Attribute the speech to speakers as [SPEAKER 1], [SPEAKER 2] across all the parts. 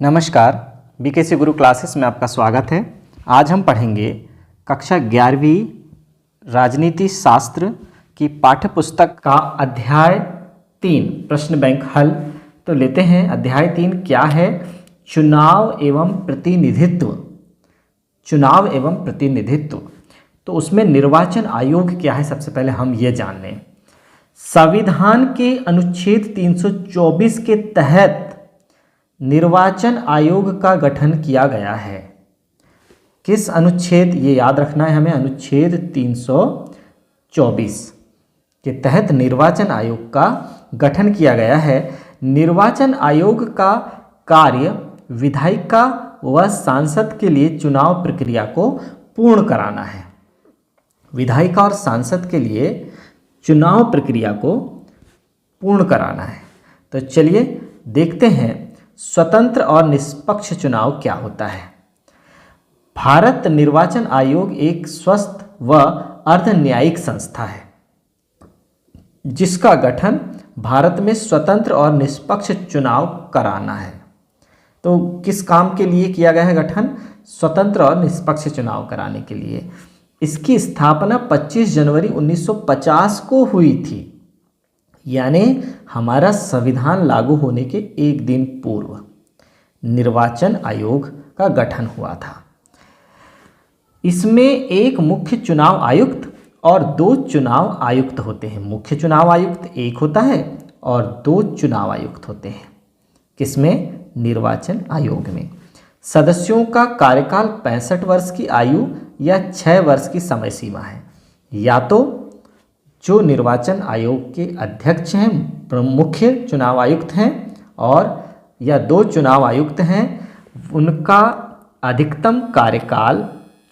[SPEAKER 1] नमस्कार, बीकेसी गुरु क्लासेस में आपका स्वागत है। आज हम पढ़ेंगे कक्षा 11वीं राजनीति शास्त्र की पाठ्य पुस्तक का अध्याय 3 प्रश्न बैंक हल। तो लेते हैं अध्याय 3 क्या है। चुनाव एवं प्रतिनिधित्व। चुनाव एवं प्रतिनिधित्व, तो उसमें निर्वाचन आयोग क्या है सबसे पहले हम ये जान लें। संविधान के अनुच्छेद 324 के तहत निर्वाचन आयोग का गठन किया गया है। किस अनुच्छेद, ये याद रखना है हमें, अनुच्छेद 324 के तहत निर्वाचन आयोग का गठन किया गया है। निर्वाचन आयोग का कार्य विधायिका व सांसद के लिए चुनाव प्रक्रिया को पूर्ण कराना है। विधायिका और सांसद के लिए चुनाव प्रक्रिया को पूर्ण कराना है। तो चलिए देखते हैं स्वतंत्र और निष्पक्ष चुनाव क्या होता है। भारत निर्वाचन आयोग एक स्वस्थ व अर्ध न्यायिक संस्था है जिसका गठन भारत में स्वतंत्र और निष्पक्ष चुनाव कराना है। तो किस काम के लिए किया गया है गठन? स्वतंत्र और निष्पक्ष चुनाव कराने के लिए। इसकी स्थापना 25 जनवरी 1950 को हुई थी, यानी हमारा संविधान लागू होने के एक दिन पूर्व निर्वाचन आयोग का गठन हुआ था। इसमें एक मुख्य चुनाव आयुक्त और 2 चुनाव आयुक्त होते हैं। मुख्य चुनाव आयुक्त एक होता है और 2 चुनाव आयुक्त होते हैं। किसमें? निर्वाचन आयोग में। सदस्यों का कार्यकाल 65 वर्ष की आयु या 6 वर्ष की समय सीमा है। या तो जो निर्वाचन आयोग के अध्यक्ष हैं, मुख्य चुनाव आयुक्त हैं, और या 2 चुनाव आयुक्त हैं, उनका अधिकतम कार्यकाल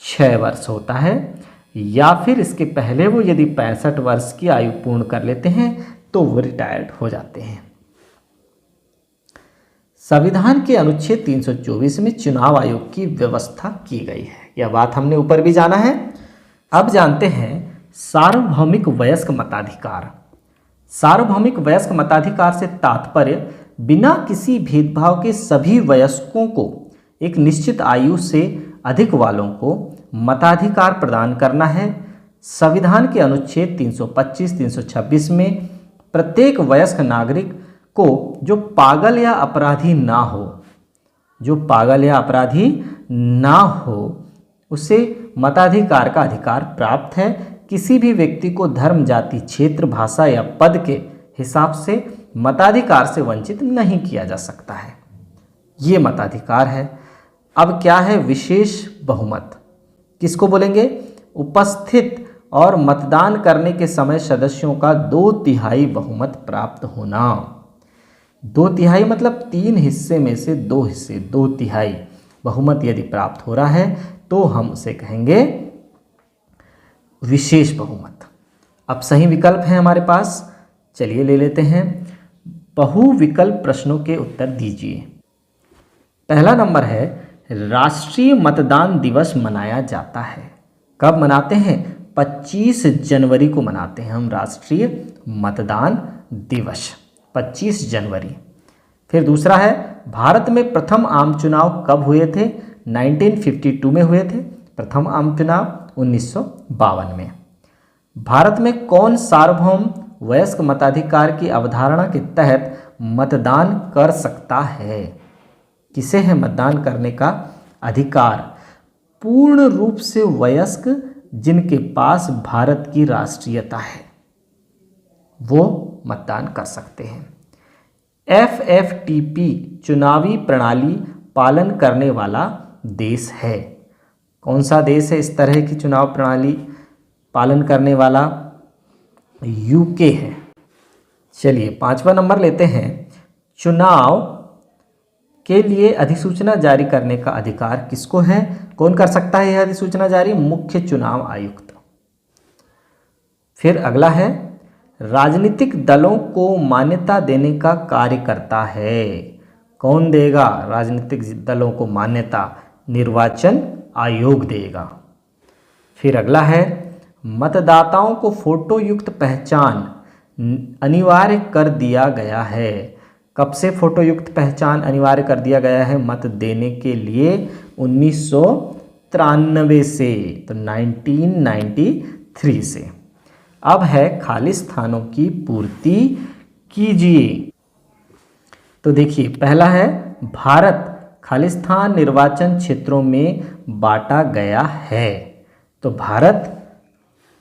[SPEAKER 1] 6 वर्ष होता है, या फिर इसके पहले वो यदि 65 वर्ष की आयु पूर्ण कर लेते हैं तो वो रिटायर्ड हो जाते हैं। संविधान के अनुच्छेद 324 में चुनाव आयोग की व्यवस्था की गई है। यह बात हमने ऊपर भी जाना है। अब जानते हैं सार्वभौमिक वयस्क मताधिकार। सार्वभौमिक वयस्क मताधिकार से तात्पर्य बिना किसी भेदभाव के सभी वयस्कों को एक निश्चित आयु से अधिक वालों को मताधिकार प्रदान करना है। संविधान के अनुच्छेद 325, 326 में प्रत्येक वयस्क नागरिक को जो पागल या अपराधी ना हो, उसे मताधिकार का अधिकार प्राप्त है। किसी भी व्यक्ति को धर्म, जाति, क्षेत्र, भाषा या पद के हिसाब से मताधिकार से वंचित नहीं किया जा सकता है। ये मताधिकार है। अब क्या है? विशेष बहुमत। किसको बोलेंगे? उपस्थित और मतदान करने के समय सदस्यों का 2/3 बहुमत प्राप्त होना। 2/3 मतलब 3 हिस्से में से 2 हिस्से, 2/3 बहुमत यदि प्राप्त हो रहा है तो हम उसे कहेंगे विशेष बहुमत। अब सही विकल्प है हमारे पास, चलिए ले लेते हैं। बहुविकल्प प्रश्नों के उत्तर दीजिए। पहला नंबर है, राष्ट्रीय मतदान दिवस मनाया जाता है। कब मनाते हैं? 25 जनवरी को मनाते हैं हम राष्ट्रीय मतदान दिवस, 25 जनवरी। फिर दूसरा है, भारत में प्रथम आम चुनाव कब हुए थे? 1952 में हुए थे प्रथम आम चुनाव, 1952 में। भारत में कौन सार्वभौम वयस्क मताधिकार की अवधारणा के तहत मतदान कर सकता है? किसे है मतदान करने का अधिकार? पूर्ण रूप से वयस्क जिनके पास भारत की राष्ट्रीयता है वो मतदान कर सकते हैं। FFTP चुनावी प्रणाली पालन करने वाला देश है। कौन सा देश है इस तरह की चुनाव प्रणाली पालन करने वाला? UK है। चलिए 5वां नंबर लेते हैं। चुनाव के लिए अधिसूचना जारी करने का अधिकार किसको है? कौन कर सकता है यह अधिसूचना जारी? मुख्य चुनाव आयुक्त। फिर अगला है, राजनीतिक दलों को मान्यता देने का कार्य करता है। कौन देगा राजनीतिक दलों को मान्यता? निर्वाचन आयोग देगा। फिर अगला है, मतदाताओं को फोटो युक्त पहचान अनिवार्य कर दिया गया है। कब से फोटोयुक्त पहचान अनिवार्य कर दिया गया है मत देने के लिए? 1993 से, तो 1993 से। अब है खाली स्थानों की पूर्ति कीजिए। तो देखिए, पहला है भारत खाली स्थान निर्वाचन क्षेत्रों में बांटा गया है। तो भारत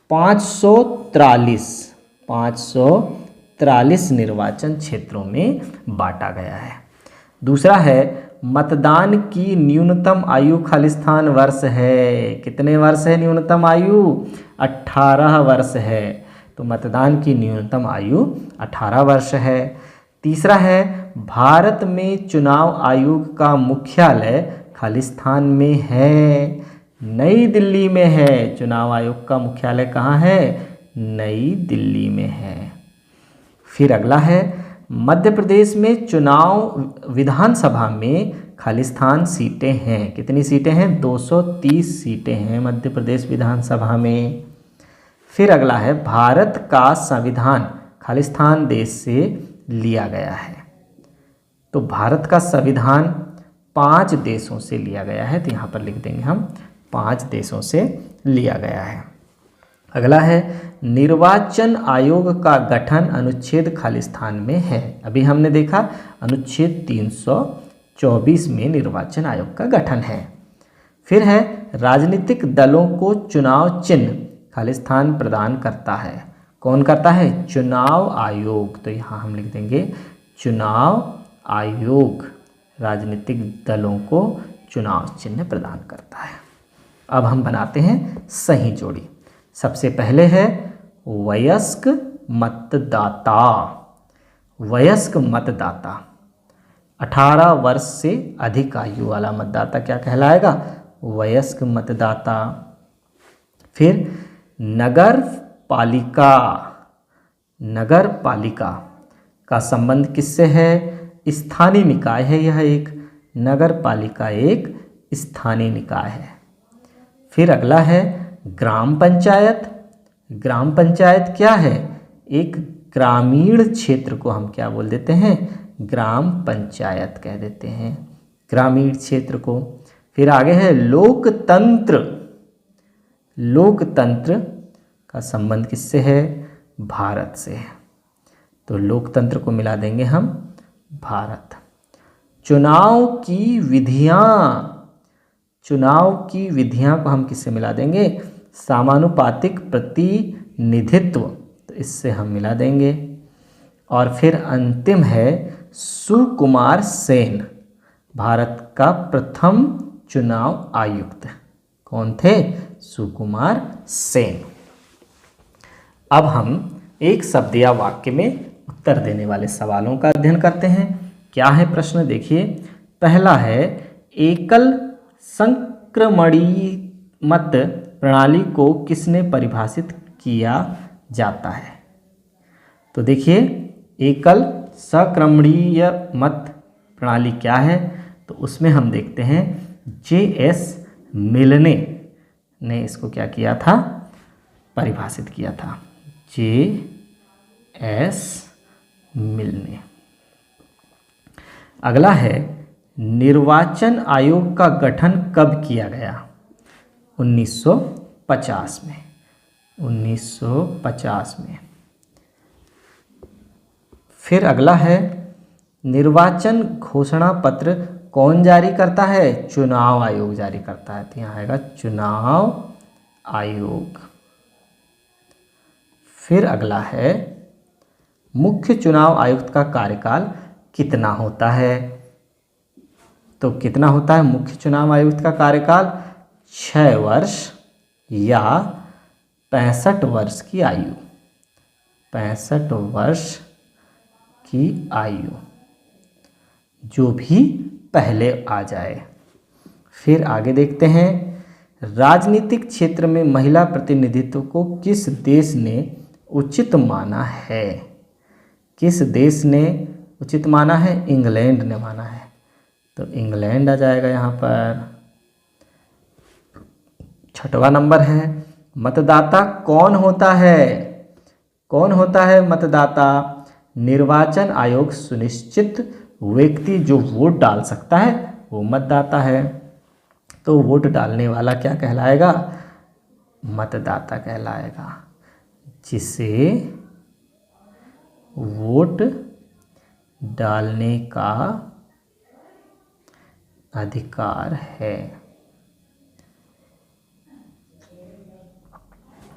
[SPEAKER 1] 543 निर्वाचन क्षेत्रों में बांटा गया है। दूसरा है मतदान की न्यूनतम आयु खालिस्तान वर्ष है। कितने वर्ष है न्यूनतम आयु? 18 वर्ष है। तो मतदान की न्यूनतम आयु 18 वर्ष है। तीसरा है भारत में चुनाव आयोग का मुख्यालय खालिस्तान में है, नई दिल्ली में है। चुनाव आयोग का मुख्यालय कहाँ है? नई दिल्ली में है। फिर अगला है मध्य प्रदेश में चुनाव विधानसभा में खालिस्तान सीटें हैं। कितनी सीटें हैं? 230 सीटें हैं मध्य प्रदेश विधानसभा में। फिर अगला है भारत का संविधान खालिस्तान देश से लिया गया है। तो भारत का संविधान 5 देशों से लिया गया है। तो यहाँ पर लिख देंगे हम 5 देशों से लिया गया है। अगला है निर्वाचन आयोग का गठन अनुच्छेद खालिस्तान में है। अभी हमने देखा अनुच्छेद 324 में निर्वाचन आयोग का गठन है। फिर है राजनीतिक दलों को चुनाव चिन्ह खालिस्तान प्रदान करता है। कौन करता है? चुनाव आयोग। तो यहाँ हम लिख देंगे चुनाव आयोग राजनीतिक दलों को चुनाव चिन्ह प्रदान करता है। अब हम बनाते हैं सही जोड़ी। सबसे पहले है वयस्क मतदाता। वयस्क मतदाता 18 वर्ष से अधिक आयु वाला मतदाता क्या कहलाएगा? वयस्क मतदाता। फिर नगर पालिका। नगर पालिका का संबंध किससे है? स्थानीय निकाय है यह एक। नगर पालिका एक स्थानीय निकाय है। फिर अगला है ग्राम पंचायत। ग्राम पंचायत क्या है? एक ग्रामीण क्षेत्र को हम क्या बोल देते हैं? ग्राम पंचायत कह देते हैं, ग्रामीण क्षेत्र को। फिर आगे है लोकतंत्र। लोकतंत्र का संबंध किससे है? भारत से है। तो लोकतंत्र को मिला देंगे हम भारत। चुनाव की विधियां। चुनाव की विधियां को हम किससे मिला देंगे? समानुपातिक प्रतिनिधित्व, तो इससे हम मिला देंगे। और फिर अंतिम है सुकुमार सेन, भारत का प्रथम चुनाव आयुक्त। कौन थे? सुकुमार सेन। अब हम एक शब्द या वाक्य में उत्तर देने वाले सवालों का अध्ययन करते हैं। क्या है प्रश्न? देखिए, पहला है एकल संक्रमणीय मत प्रणाली को किसने परिभाषित किया जाता है? तो देखिए, एकल संक्रमणीय मत प्रणाली क्या है? तो उसमें हम देखते हैं J.S. मिलने ने इसको क्या किया था? परिभाषित किया था। J.S. मिलने। अगला है निर्वाचन आयोग का गठन कब किया गया? 1950 में। 1950 में। फिर अगला है निर्वाचन घोषणा पत्र कौन जारी करता है? चुनाव आयोग जारी करता है। तो यहाँ आएगा चुनाव आयोग। फिर अगला है मुख्य चुनाव आयुक्त का कार्यकाल कितना होता है? तो कितना होता है मुख्य चुनाव आयुक्त का कार्यकाल? 6 वर्ष या 65 वर्ष की आयु। 65 वर्ष की आयु, जो भी पहले आ जाए। फिर आगे देखते हैं राजनीतिक क्षेत्र में महिला प्रतिनिधित्व को किस देश ने उचित माना है? किस देश ने उचित माना है? इंग्लैंड ने माना है। तो इंग्लैंड आ जाएगा यहाँ पर। 6वां नंबर है मतदाता कौन होता है? कौन होता है मतदाता? निर्वाचन आयोग सुनिश्चित व्यक्ति जो वोट डाल सकता है वो मतदाता है। तो वोट डालने वाला क्या कहलाएगा? मतदाता कहलाएगा, जिसे वोट डालने का अधिकार है।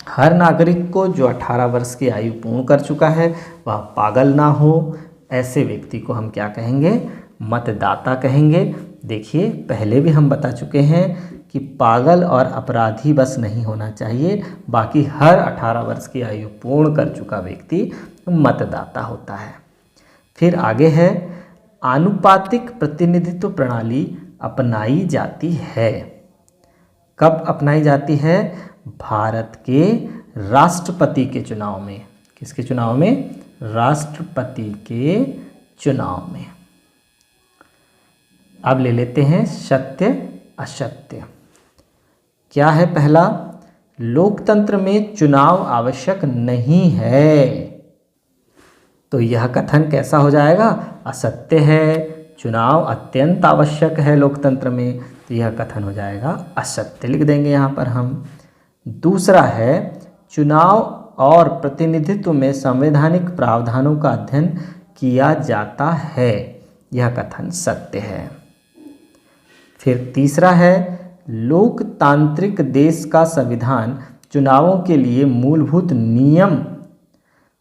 [SPEAKER 1] हर नागरिक को जो 18 वर्ष की आयु पूर्ण कर चुका है वह पागल ना हो, ऐसे व्यक्ति को हम क्या कहेंगे? मतदाता कहेंगे। देखिए पहले भी हम बता चुके हैं कि पागल और अपराधी बस नहीं होना चाहिए, बाकी हर 18 वर्ष की आयु पूर्ण कर चुका व्यक्ति मतदाता होता है। फिर आगे है, आनुपातिक प्रतिनिधित्व प्रणाली अपनाई जाती है। कब अपनाई जाती है? भारत के राष्ट्रपति के चुनाव में। किसके चुनाव में? राष्ट्रपति के चुनाव में। अब ले लेते हैं सत्य असत्य। क्या है पहला? लोकतंत्र में चुनाव आवश्यक नहीं है। तो यह कथन कैसा हो जाएगा? असत्य है। चुनाव अत्यंत आवश्यक है लोकतंत्र में, तो यह कथन हो जाएगा असत्य, लिख देंगे यहाँ पर हम। दूसरा है, चुनाव और प्रतिनिधित्व में संवैधानिक प्रावधानों का अध्ययन किया जाता है, यह कथन सत्य है। फिर तीसरा है, लोकतांत्रिक देश का संविधान चुनावों के लिए मूलभूत नियम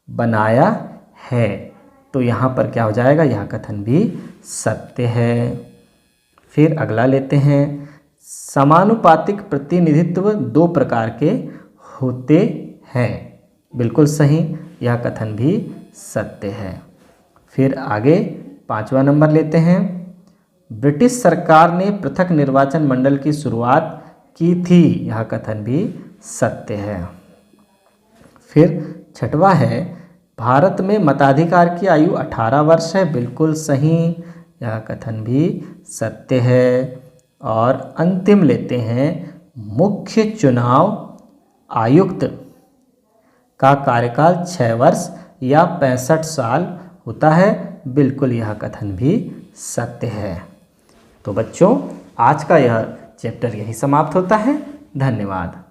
[SPEAKER 1] बनाया है, तो यहाँ पर क्या हो जाएगा? यह कथन भी सत्य है। फिर अगला लेते हैं, समानुपातिक प्रतिनिधित्व 2 प्रकार के होते हैं, बिल्कुल सही, यह कथन भी सत्य है। फिर आगे 5वां नंबर लेते हैं, ब्रिटिश सरकार ने पृथक निर्वाचन मंडल की शुरुआत की थी, यह कथन भी सत्य है। फिर 6वां है, भारत में मताधिकार की आयु 18 वर्ष है, बिल्कुल सही, यह कथन भी सत्य है। और अंतिम लेते हैं, मुख्य चुनाव आयुक्त का कार्यकाल 6 वर्ष या 65 साल होता है, बिल्कुल यह कथन भी सत्य है। तो बच्चों, आज का यह चैप्टर यही समाप्त होता है। धन्यवाद।